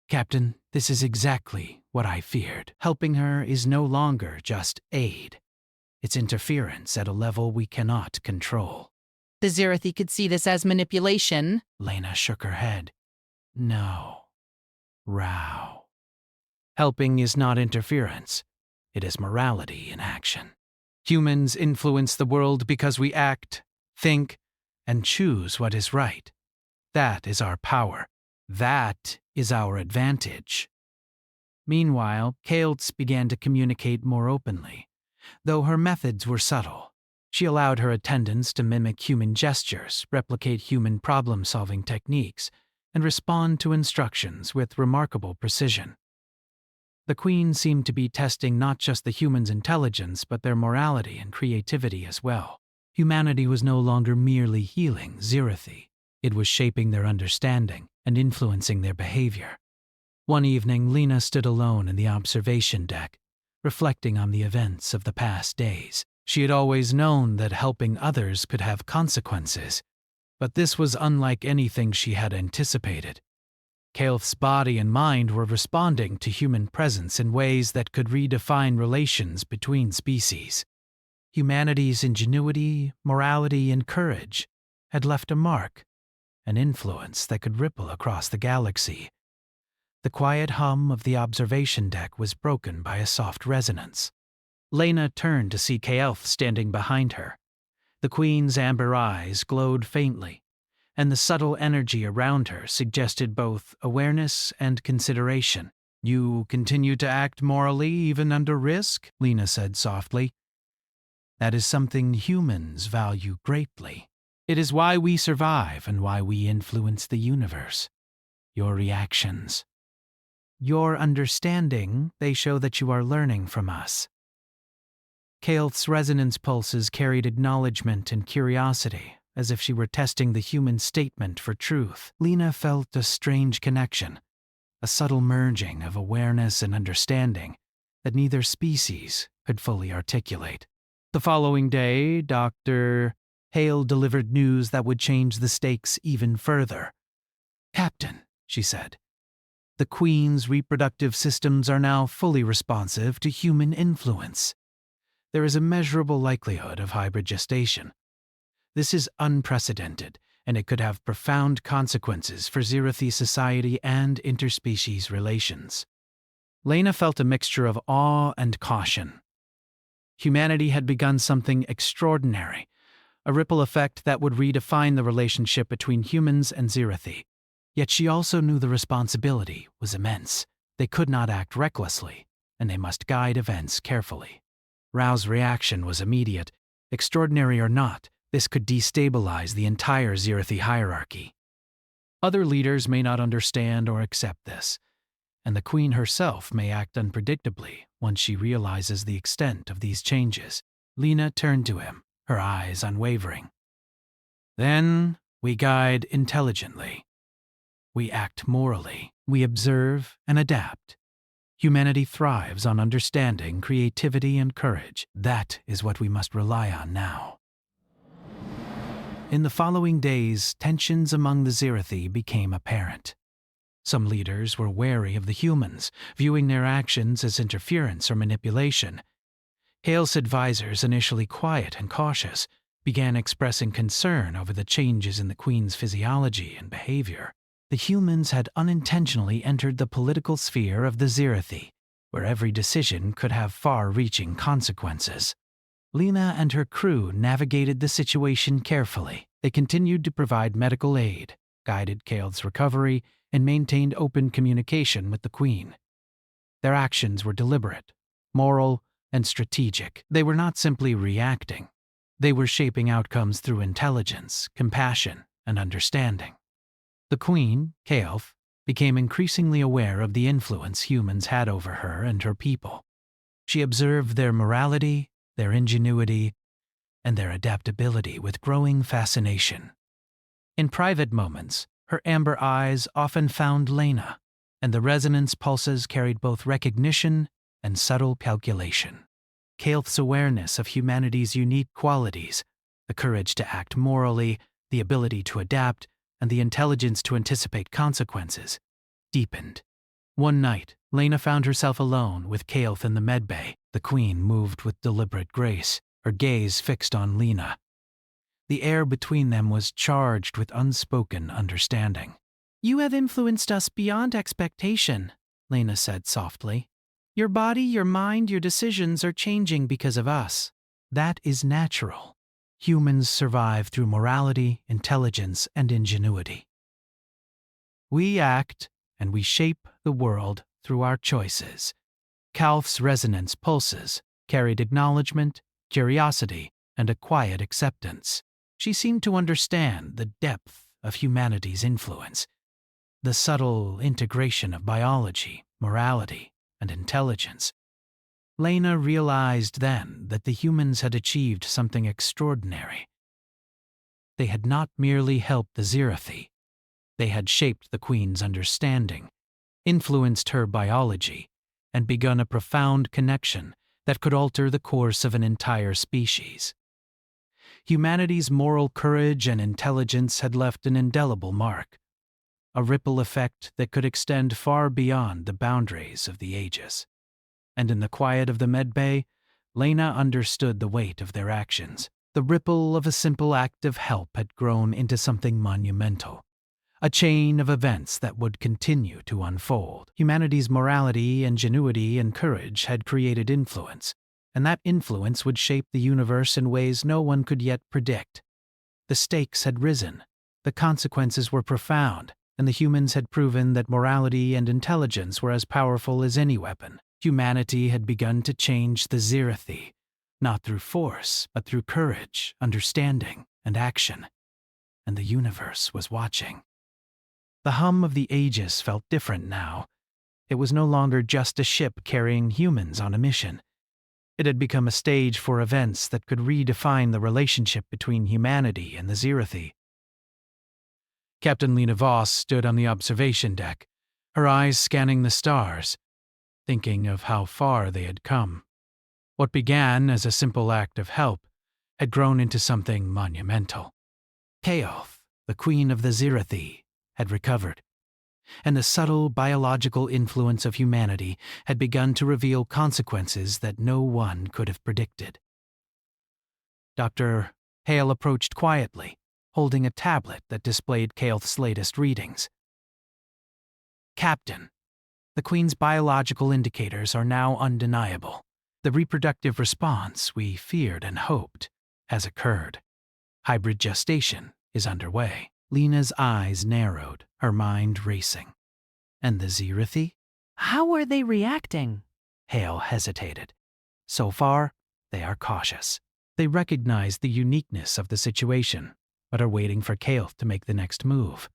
"Captain, this is exactly what I feared. Helping her is no longer just aid. It's interference at a level we cannot control." The Zirathi could see this as manipulation. Lena shook her head. "No, Rao. Helping is not interference. It is morality in action. Humans influence the world because we act, think, and choose what is right. That is our power. That is our advantage." Meanwhile, Kael'th began to communicate more openly. Though her methods were subtle, she allowed her attendants to mimic human gestures, replicate human problem-solving techniques, and respond to instructions with remarkable precision. The Queen seemed to be testing not just the humans' intelligence, but their morality and creativity as well. Humanity was no longer merely healing Zirathi. It was shaping their understanding and influencing their behavior. One evening, Lena stood alone in the observation deck, reflecting on the events of the past days. She had always known that helping others could have consequences, but this was unlike anything she had anticipated. Kael'th's body and mind were responding to human presence in ways that could redefine relations between species. Humanity's ingenuity, morality, and courage had left a mark, an influence that could ripple across the galaxy. The quiet hum of the observation deck was broken by a soft resonance. Lena turned to see Kael'th standing behind her. The Queen's amber eyes glowed faintly, and the subtle energy around her suggested both awareness and consideration. "You continue to act morally even under risk?" Lena said softly. That is something humans value greatly. It is why we survive and why we influence the universe. Your reactions. Your understanding, they show that you are learning from us. Kael'th's resonance pulses carried acknowledgement and curiosity, as if she were testing the human statement for truth. Lena felt a strange connection, a subtle merging of awareness and understanding that neither species could fully articulate. The following day, Dr. Hale delivered news that would change the stakes even further. "Captain," she said, "the Queen's reproductive systems are now fully responsive to human influence. There is a measurable likelihood of hybrid gestation. This is unprecedented, and it could have profound consequences for Zirathi society and interspecies relations." Lena felt a mixture of awe and caution. Humanity had begun something extraordinary, a ripple effect that would redefine the relationship between humans and Zirathi. Yet she also knew the responsibility was immense. They could not act recklessly, and they must guide events carefully. Rao's reaction was immediate. Extraordinary or not, this could destabilize the entire Zirathi hierarchy. Other leaders may not understand or accept this, and the Queen herself may act unpredictably once she realizes the extent of these changes. Lena turned to him, her eyes unwavering. "Then we guide intelligently. We act morally. We observe and adapt. Humanity thrives on understanding, creativity, and courage. That is what we must rely on now." In the following days, tensions among the Zirathi became apparent. Some leaders were wary of the humans, viewing their actions as interference or manipulation. Hale's advisors, initially quiet and cautious, began expressing concern over the changes in the Queen's physiology and behavior. The humans had unintentionally entered the political sphere of the Zirathi, where every decision could have far-reaching consequences. Lena and her crew navigated the situation carefully. They continued to provide medical aid, guided Kael'th's recovery, and maintained open communication with the Queen. Their actions were deliberate, moral, and strategic. They were not simply reacting. They were shaping outcomes through intelligence, compassion, and understanding. The Queen, Kael'th, became increasingly aware of the influence humans had over her and her people. She observed their morality, their ingenuity, and their adaptability with growing fascination. In private moments, her amber eyes often found Lena, and the resonance pulses carried both recognition and subtle calculation. Kael'th's awareness of humanity's unique qualities, the courage to act morally, the ability to adapt, and the intelligence to anticipate consequences, deepened. One night, Lena found herself alone with Kael'th in the medbay. The Queen moved with deliberate grace, her gaze fixed on Lena. The air between them was charged with unspoken understanding. "You have influenced us beyond expectation," Lena said softly. "Your body, your mind, your decisions are changing because of us. That is natural. Humans survive through morality, intelligence, and ingenuity. We act and we shape the world through our choices." Kael'th's resonance pulses carried acknowledgement, curiosity, and a quiet acceptance. She seemed to understand the depth of humanity's influence, the subtle integration of biology, morality, and intelligence. Lena realized then that the humans had achieved something extraordinary. They had not merely helped the Zirathi. They had shaped the Queen's understanding, influenced her biology, and begun a profound connection that could alter the course of an entire species. Humanity's moral courage and intelligence had left an indelible mark, a ripple effect that could extend far beyond the boundaries of the ages. And in the quiet of the medbay, Lena understood the weight of their actions. The ripple of a simple act of help had grown into something monumental, a chain of events that would continue to unfold. Humanity's morality, ingenuity, and courage had created influence, and that influence would shape the universe in ways no one could yet predict. The stakes had risen, the consequences were profound, and the humans had proven that morality and intelligence were as powerful as any weapon. Humanity had begun to change the Zirathi, not through force, but through courage, understanding, and action. And the universe was watching. The hum of the ages felt different now. It was no longer just a ship carrying humans on a mission. It had become a stage for events that could redefine the relationship between humanity and the Zirathi. Captain Lena Voss stood on the observation deck, her eyes scanning the stars, thinking of how far they had come. What began as a simple act of help had grown into something monumental. Kaoth, the queen of the Zirathi, had recovered, and the subtle biological influence of humanity had begun to reveal consequences that no one could have predicted. Dr. Hale approached quietly, holding a tablet that displayed Kaoth's latest readings. Captain, the Queen's biological indicators are now undeniable. The reproductive response we feared and hoped has occurred. Hybrid gestation is underway. Lena's eyes narrowed, her mind racing. And the Zirathi? How are they reacting? Hale hesitated. So far, they are cautious. They recognize the uniqueness of the situation, but are waiting for Kaoth to make the next move.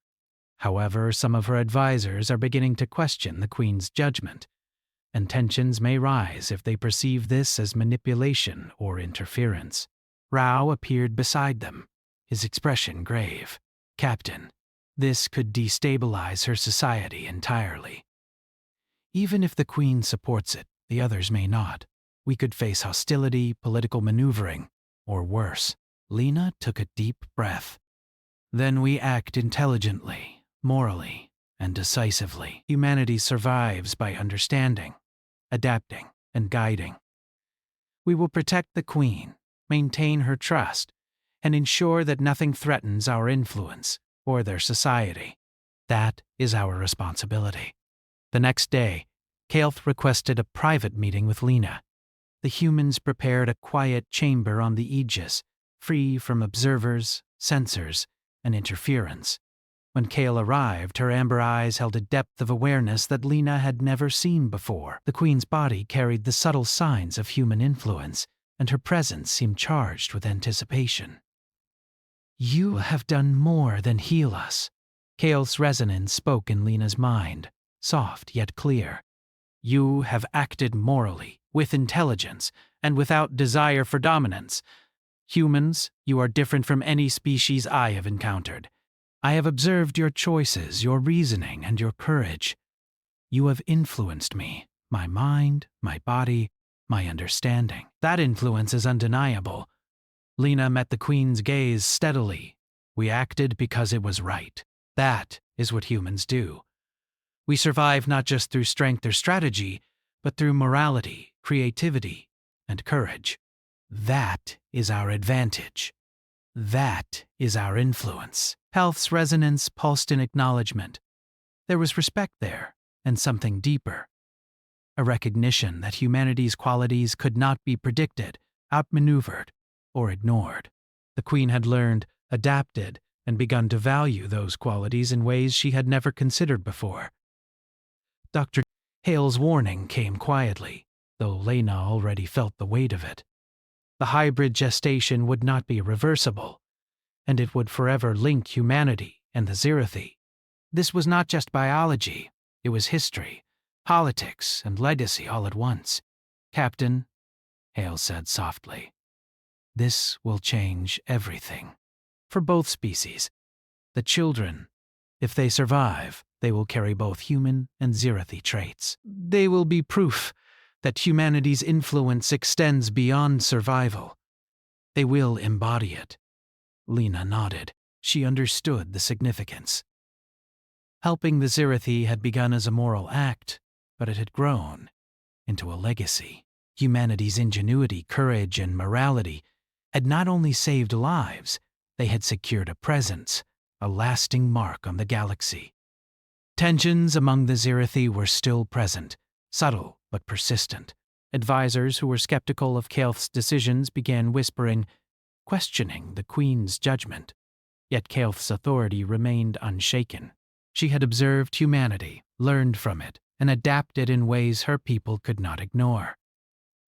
However, some of her advisors are beginning to question the Queen's judgment, and tensions may rise if they perceive this as manipulation or interference. Rao appeared beside them, his expression grave. Captain, this could destabilize her society entirely. Even if the Queen supports it, the others may not. We could face hostility, political maneuvering, or worse. Lena took a deep breath. Then we act intelligently, morally, and decisively. Humanity survives by understanding, adapting, and guiding. We will protect the Queen, maintain her trust, and ensure that nothing threatens our influence or their society. That is our responsibility. The next day, Kaoth requested a private meeting with Lena. The humans prepared a quiet chamber on the Aegis, free from observers, sensors, and interference. When Kael arrived, her amber eyes held a depth of awareness that Lena had never seen before. The Queen's body carried the subtle signs of human influence, and her presence seemed charged with anticipation. You have done more than heal us. Kael's resonance spoke in Lena's mind, soft yet clear. You have acted morally, with intelligence, and without desire for dominance. Humans, you are different from any species I have encountered. I have observed your choices, your reasoning, and your courage. You have influenced me, my mind, my body, my understanding. That influence is undeniable. Lena met the Queen's gaze steadily. We acted because it was right. That is what humans do. We survive not just through strength or strategy, but through morality, creativity, and courage. That is our advantage. That is our influence. Health's resonance pulsed in acknowledgement. There was respect there, and something deeper. A recognition that humanity's qualities could not be predicted, outmaneuvered, or ignored. The Queen had learned, adapted, and begun to value those qualities in ways she had never considered before. Dr. Hale's warning came quietly, though Lena already felt the weight of it. The hybrid gestation would not be reversible, and it would forever link humanity and the Zirathi. This was not just biology, it was history, politics, and legacy all at once. Captain, Hale said softly, this will change everything. For both species. The children, if they survive, they will carry both human and Zirathi traits. They will be proof that humanity's influence extends beyond survival. They will embody it. Lena nodded. She understood the significance. Helping the Zirathi had begun as a moral act, but it had grown into a legacy. Humanity's ingenuity, courage, and morality had not only saved lives, they had secured a presence, a lasting mark on the galaxy. Tensions among the Zirathi were still present, subtle but persistent. Advisors who were skeptical of Kaoth's decisions began whispering, questioning the Queen's judgment. Yet Kaoth's authority remained unshaken. She had observed humanity, learned from it, and adapted in ways her people could not ignore.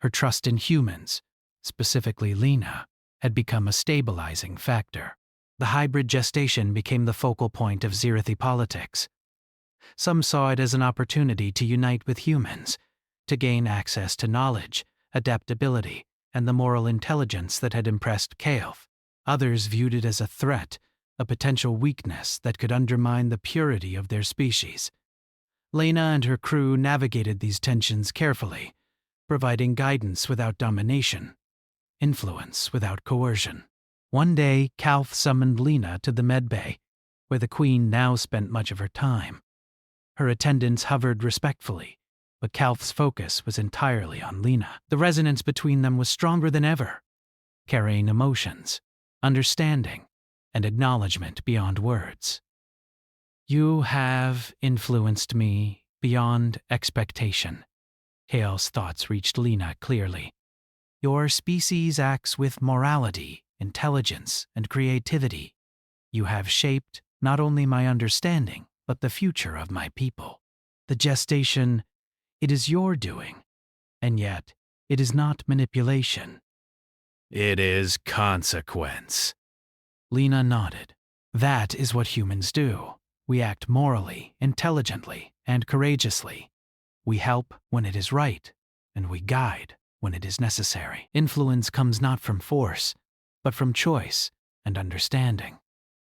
Her trust in humans, specifically Lena, had become a stabilizing factor. The hybrid gestation became the focal point of Zirathi politics. Some saw it as an opportunity to unite with humans, to gain access to knowledge, adaptability, and the moral intelligence that had impressed Kael'th. Others viewed it as a threat, a potential weakness that could undermine the purity of their species. Lena and her crew navigated these tensions carefully, providing guidance without domination, influence without coercion. One day, Kael'th summoned Lena to the medbay, where the Queen now spent much of her time. Her attendants hovered respectfully, but Kael'th's focus was entirely on Lena. The resonance between them was stronger than ever, carrying emotions, understanding, and acknowledgement beyond words. "You have influenced me beyond expectation." Kael'th's thoughts reached Lena clearly. "Your species acts with morality, intelligence, and creativity. You have shaped not only my understanding, but the future of my people. The gestation, it is your doing, and yet it is not manipulation. It is consequence." Lena nodded. "That is what humans do. We act morally, intelligently, and courageously. We help when it is right, and we guide when it is necessary. Influence comes not from force, but from choice and understanding.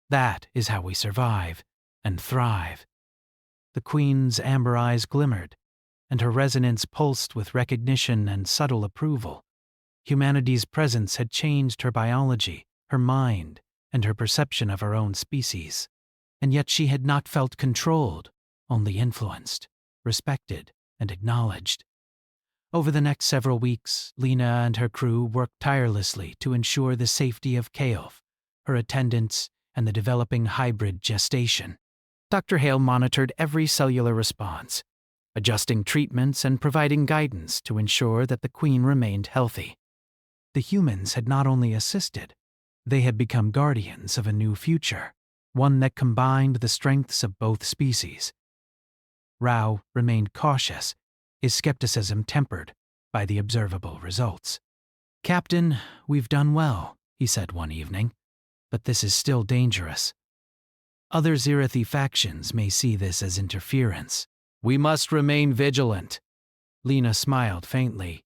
That is how we survive and thrive." The Queen's amber eyes glimmered, and her resonance pulsed with recognition and subtle approval. Humanity's presence had changed her biology, her mind, and her perception of her own species. And yet she had not felt controlled, only influenced, respected, and acknowledged. Over the next several weeks, Lena and her crew worked tirelessly to ensure the safety of Kael'th, her attendants, and the developing hybrid gestation. Dr. Hale monitored every cellular response, adjusting treatments and providing guidance to ensure that the Queen remained healthy. The humans had not only assisted, they had become guardians of a new future, one that combined the strengths of both species. Rao remained cautious, his skepticism tempered by the observable results. "Captain, we've done well," he said one evening, "but this is still dangerous. Other Zirathi factions may see this as interference. We must remain vigilant." Lena smiled faintly.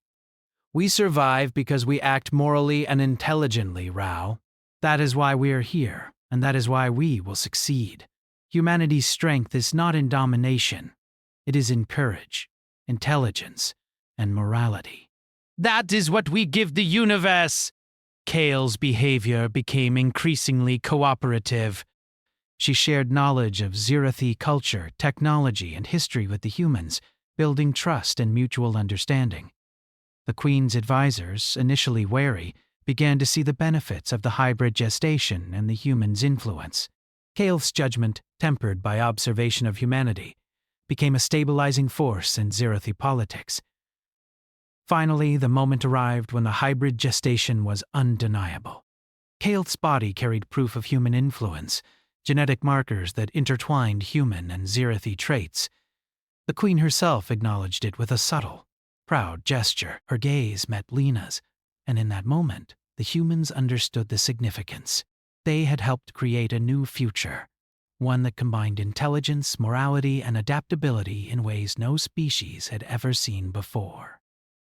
"We survive because we act morally and intelligently, Rao. That is why we are here, and that is why we will succeed. Humanity's strength is not in domination. It is in courage, intelligence, and morality. That is what we give the universe." Kael's behavior became increasingly cooperative. She shared knowledge of Zirathi culture, technology, and history with the humans, building trust and mutual understanding. The Queen's advisors, initially wary, began to see the benefits of the hybrid gestation and the human's influence. Kael'th's judgment, tempered by observation of humanity, became a stabilizing force in Zirathi politics. Finally, the moment arrived when the hybrid gestation was undeniable. Kael'th's body carried proof of human influence, genetic markers that intertwined human and Zirathi traits. The Queen herself acknowledged it with a subtle, proud gesture. Her gaze met Lena's, and in that moment, the humans understood the significance. They had helped create a new future, one that combined intelligence, morality, and adaptability in ways no species had ever seen before.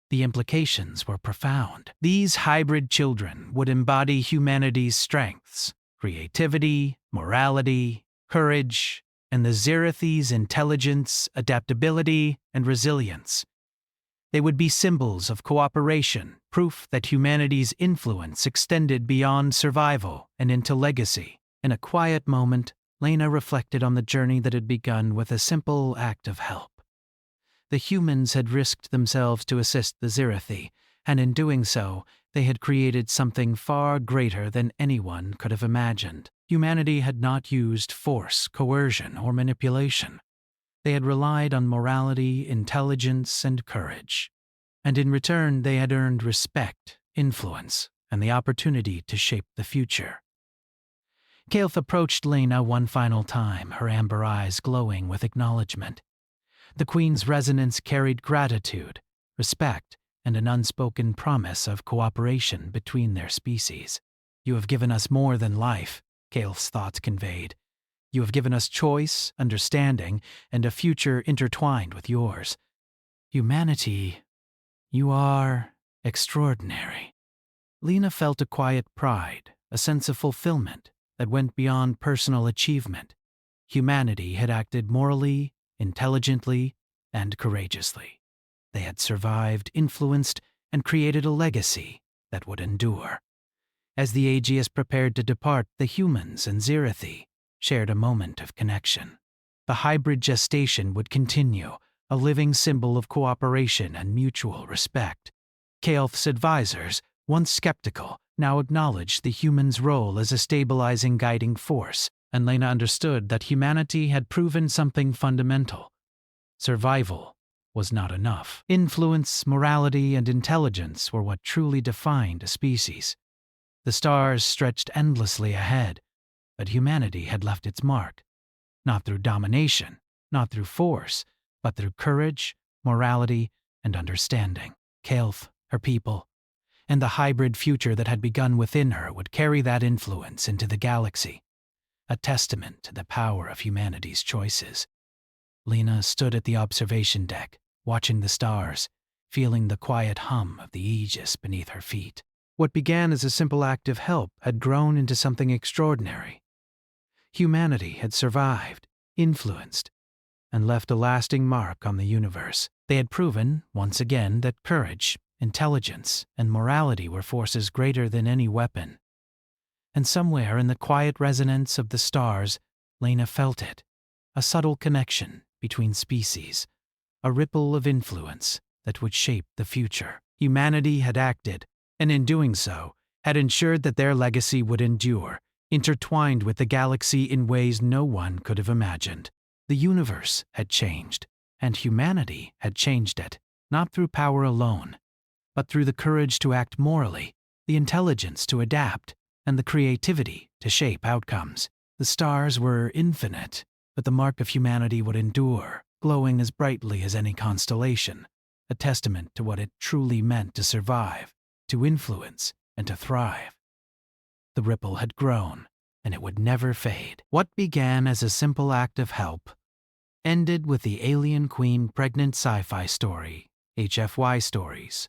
The implications were profound. These hybrid children would embody humanity's strengths, creativity, morality, courage, and the Zirathi's intelligence, adaptability, and resilience. They would be symbols of cooperation, proof that humanity's influence extended beyond survival and into legacy. In a quiet moment, Lena reflected on the journey that had begun with a simple act of help. The humans had risked themselves to assist the Zirathi, and in doing so, they had created something far greater than anyone could have imagined. Humanity had not used force, coercion, or manipulation. They had relied on morality, intelligence, and courage. And in return, they had earned respect, influence, and the opportunity to shape the future. Kael'th approached Lena one final time, her amber eyes glowing with acknowledgement. The Queen's resonance carried gratitude, respect, and an unspoken promise of cooperation between their species. You have given us more than life, Kael'th's thoughts conveyed. You have given us choice, understanding, and a future intertwined with yours. Humanity, you are extraordinary. Lena felt a quiet pride, a sense of fulfillment that went beyond personal achievement. Humanity had acted morally, intelligently, and courageously. They had survived, influenced, and created a legacy that would endure. As the Aegeus prepared to depart, the humans and Zirathi shared a moment of connection. The hybrid gestation would continue, a living symbol of cooperation and mutual respect. Kael'th's advisors, once skeptical, now acknowledged the humans' role as a stabilizing guiding force, and Lena understood that humanity had proven something fundamental. Survival was not enough. Influence, morality, and intelligence were what truly defined a species. The stars stretched endlessly ahead, but humanity had left its mark. Not through domination, not through force, but through courage, morality, and understanding. Kael'th, her people, and the hybrid future that had begun within her would carry that influence into the galaxy, a testament to the power of humanity's choices. Lena stood at the observation deck, watching the stars, feeling the quiet hum of the Aegis beneath her feet. What began as a simple act of help had grown into something extraordinary. Humanity had survived, influenced, and left a lasting mark on the universe. They had proven, once again, that courage, intelligence, and morality were forces greater than any weapon. And somewhere in the quiet resonance of the stars, Lena felt it, a subtle connection between species, a ripple of influence that would shape the future. Humanity had acted, and in doing so, had ensured that their legacy would endure, intertwined with the galaxy in ways no one could have imagined. The universe had changed, and humanity had changed it, not through power alone, but through the courage to act morally, the intelligence to adapt, and the creativity to shape outcomes. The stars were infinite, but the mark of humanity would endure, glowing as brightly as any constellation, a testament to what it truly meant to survive, to influence, and to thrive. The ripple had grown, and it would never fade. What began as a simple act of help ended with the alien queen pregnant sci-fi story, HFY Stories.